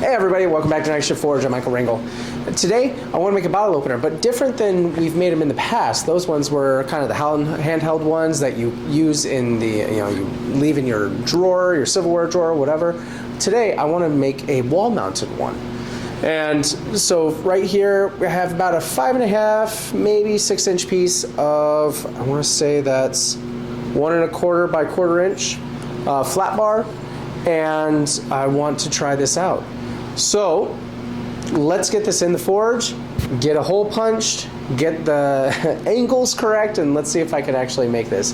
Hey everybody, welcome back to Night Shift Forge. I'm Michael Ringel. Today, I want to make a bottle opener, but different than we've made them in the past. Those ones were kind of the handheld ones that you use in the, you leave in your drawer, your silverware drawer, whatever. Today, I want to make a wall-mounted one. And so right here, we have about a 5.5, maybe 6-inch piece of, I want to say that's 1.25 by 1/4 inch flat bar. And I want to try this out. So let's get this in the forge, get a hole punched, get the angles correct, and let's see if I can actually make this.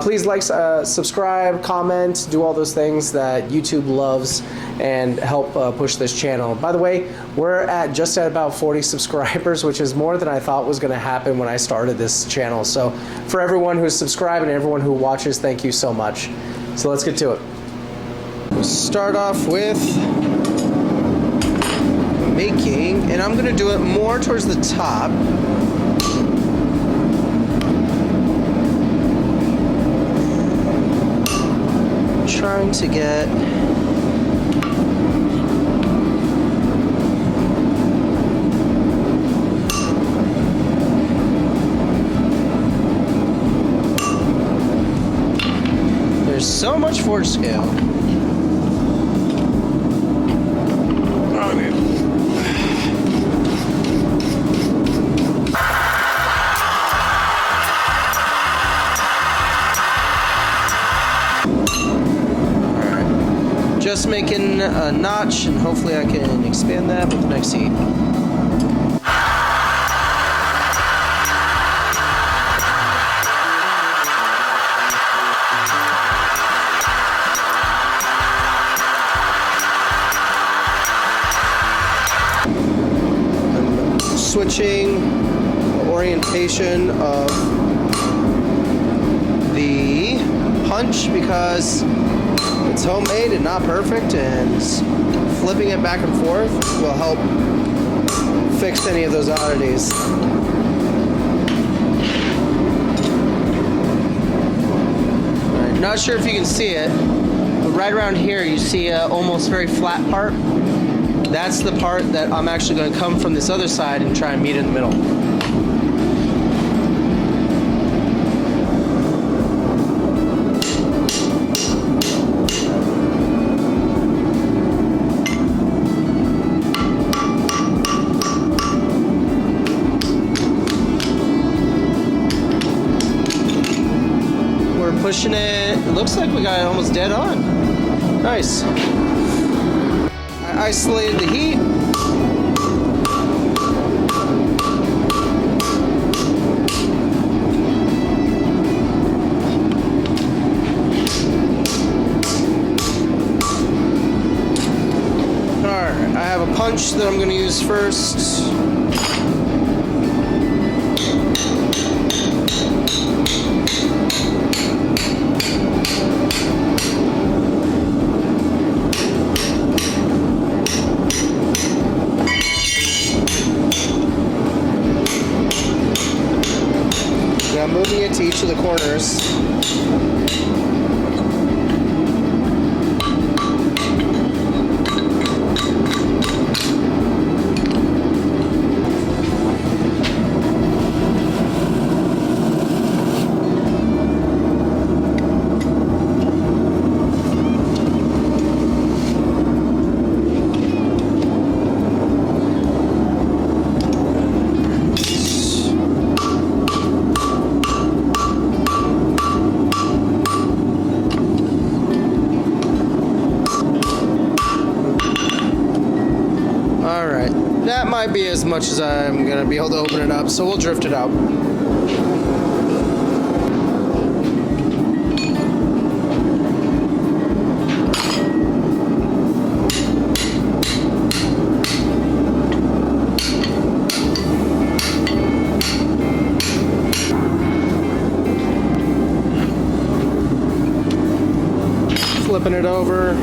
Please like, subscribe, comment, do all those things that YouTube loves and help push this channel. By the way, we're just at about 40 subscribers, which is more than I thought was going to happen when I started this channel. So for everyone who's subscribed and everyone who watches, thank you so much. So let's get to it. We'll start off with making, and I'm going to do it more towards the top. Trying to get there's so much forge scale. Just making a notch, and hopefully I can expand that with the next heat. I'm switching the orientation of the punch because it's homemade and not perfect, and flipping it back and forth will help fix any of those oddities. Alright, not sure if you can see it, but right around here you see a almost very flat part. That's the part that I'm actually going to come from this other side and try and meet in the middle. Pushing it, it looks like we got it almost dead on. Nice. I isolated the heat. Alright, I have a punch that I'm going to use first. I'm moving it to each of the corners. That might be as much as I'm going to be able to open it up, so we'll drift it out. Flipping it over.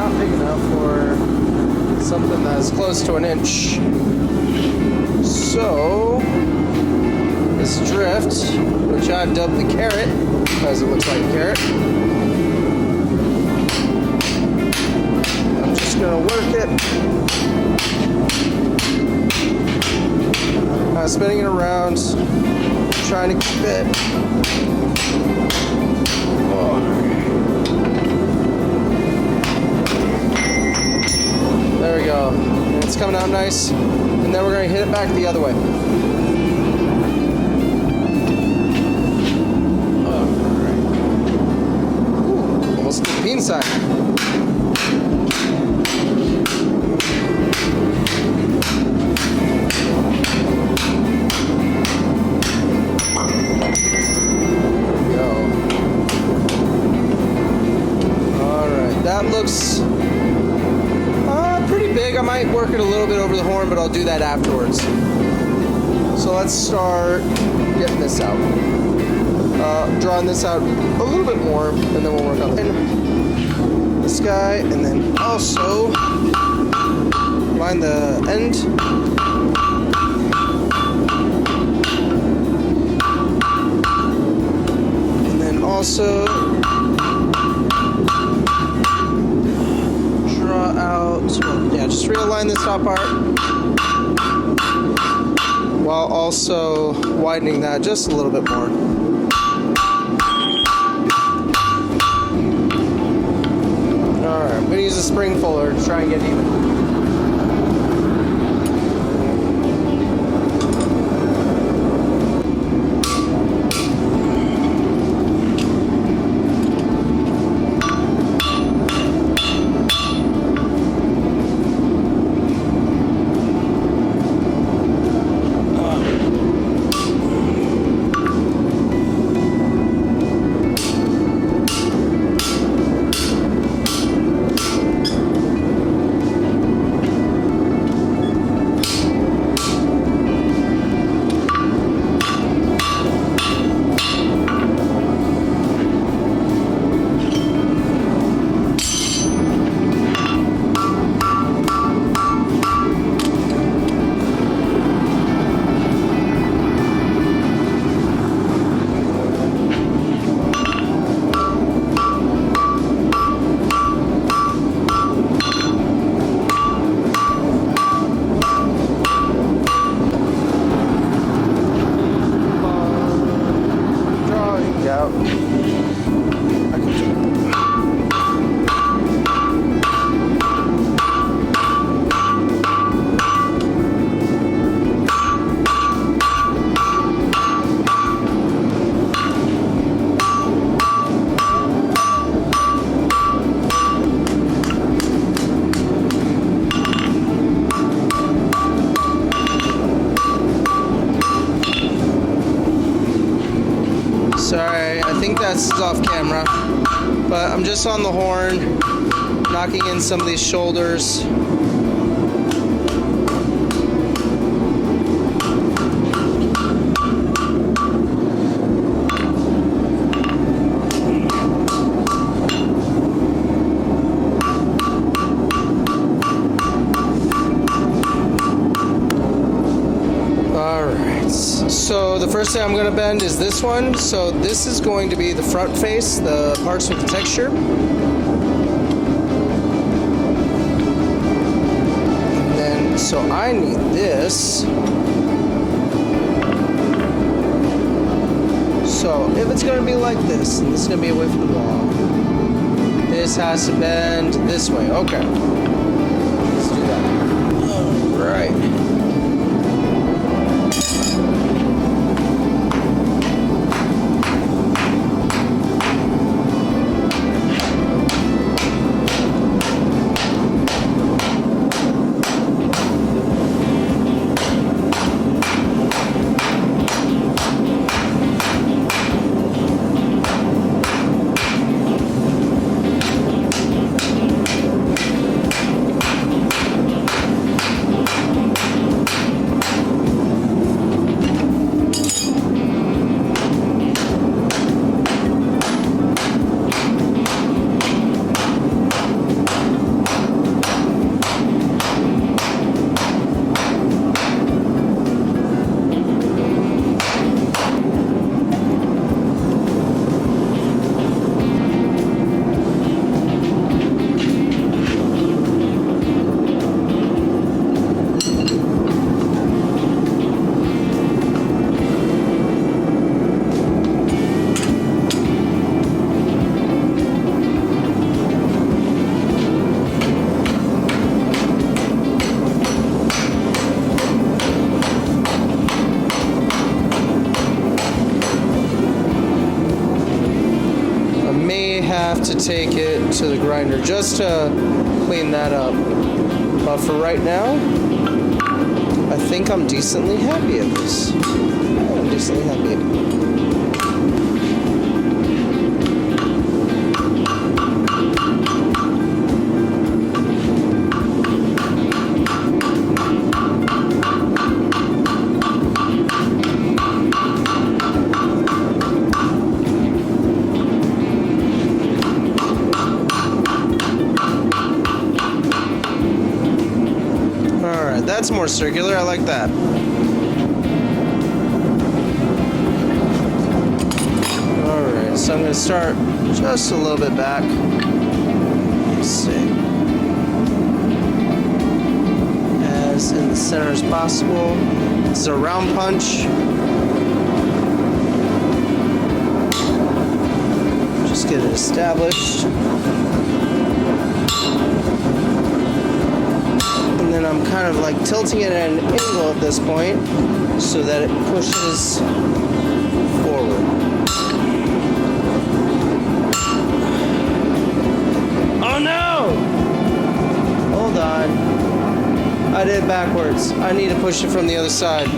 not big enough for something that's close to an inch. So this drift, which I've dubbed the carrot, because it looks like a carrot, I'm just gonna work it, spinning it around, trying to keep it. There we go. And it's coming out nice. And then we're going to hit it back the other way. Alright. Ooh, almost to the bean side. That looks pretty big. I might work it a little bit over the horn, but I'll do that afterwards. So let's start getting this out. Drawing this out a little bit more, and then we'll work on this guy, and then also line the end. And then also just realign this top part while also widening that just a little bit more. Alright, I'm going to use a spring fuller to try and get even. Sorry, I think that's off camera, but I'm just on the horn, knocking in some of these shoulders. So the first thing I'm going to bend is this one. So this is going to be the front face, the parts with the texture. And then, so I need this. So if it's going to be like this, and this is going to be away from the wall, this has to bend this way. Okay. Let's do that. All right. have to take it to the grinder just to clean that up. But for right now, I think I'm decently happy at this. I'm decently happy. That's more circular, I like that. Alright, so I'm going to start just a little bit back. Let's see. As in the center as possible. This is a round punch. Just get it established. And then I'm kind of like tilting it at an angle at this point so that it pushes forward. Oh no! Hold on. I did it backwards. I need to push it from the other side.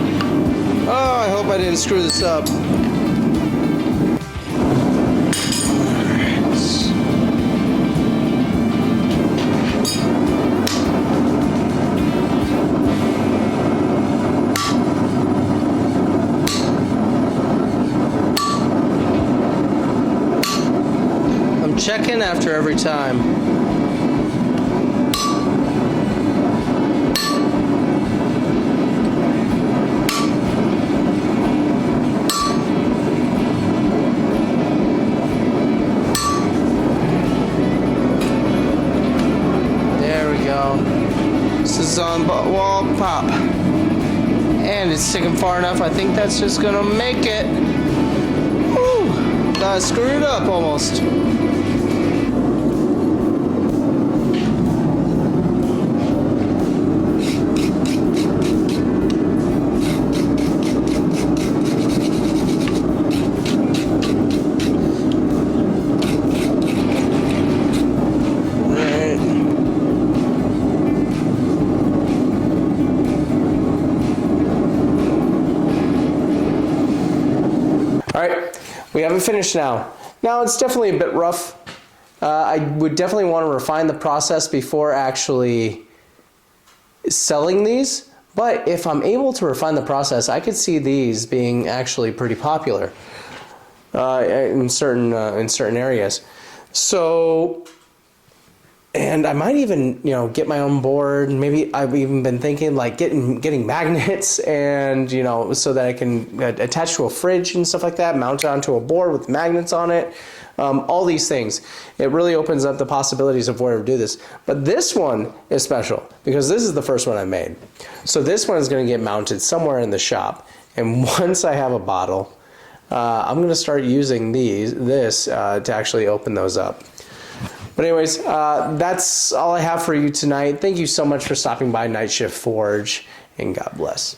Oh, I hope I didn't screw this up. Checking after every time. There we go. This is on wall pop. And it's sticking far enough. I think that's just gonna make it. Woo! I screwed it up almost. Alright, we haven't finished now. Now it's definitely a bit rough. I would definitely want to refine the process before actually selling these. But if I'm able to refine the process, I could see these being actually pretty popular in certain areas. So, and I might even, get my own board. Maybe I've even been thinking like getting magnets and, so that I can attach to a fridge and stuff like that, mount it onto a board with magnets on it. All these things. It really opens up the possibilities of where to do this. But this one is special because this is the first one I made. So this one is going to get mounted somewhere in the shop. And once I have a bottle, I'm going to start using this to actually open those up. But anyways, that's all I have for you tonight. Thank you so much for stopping by Night Shift Forge, and God bless.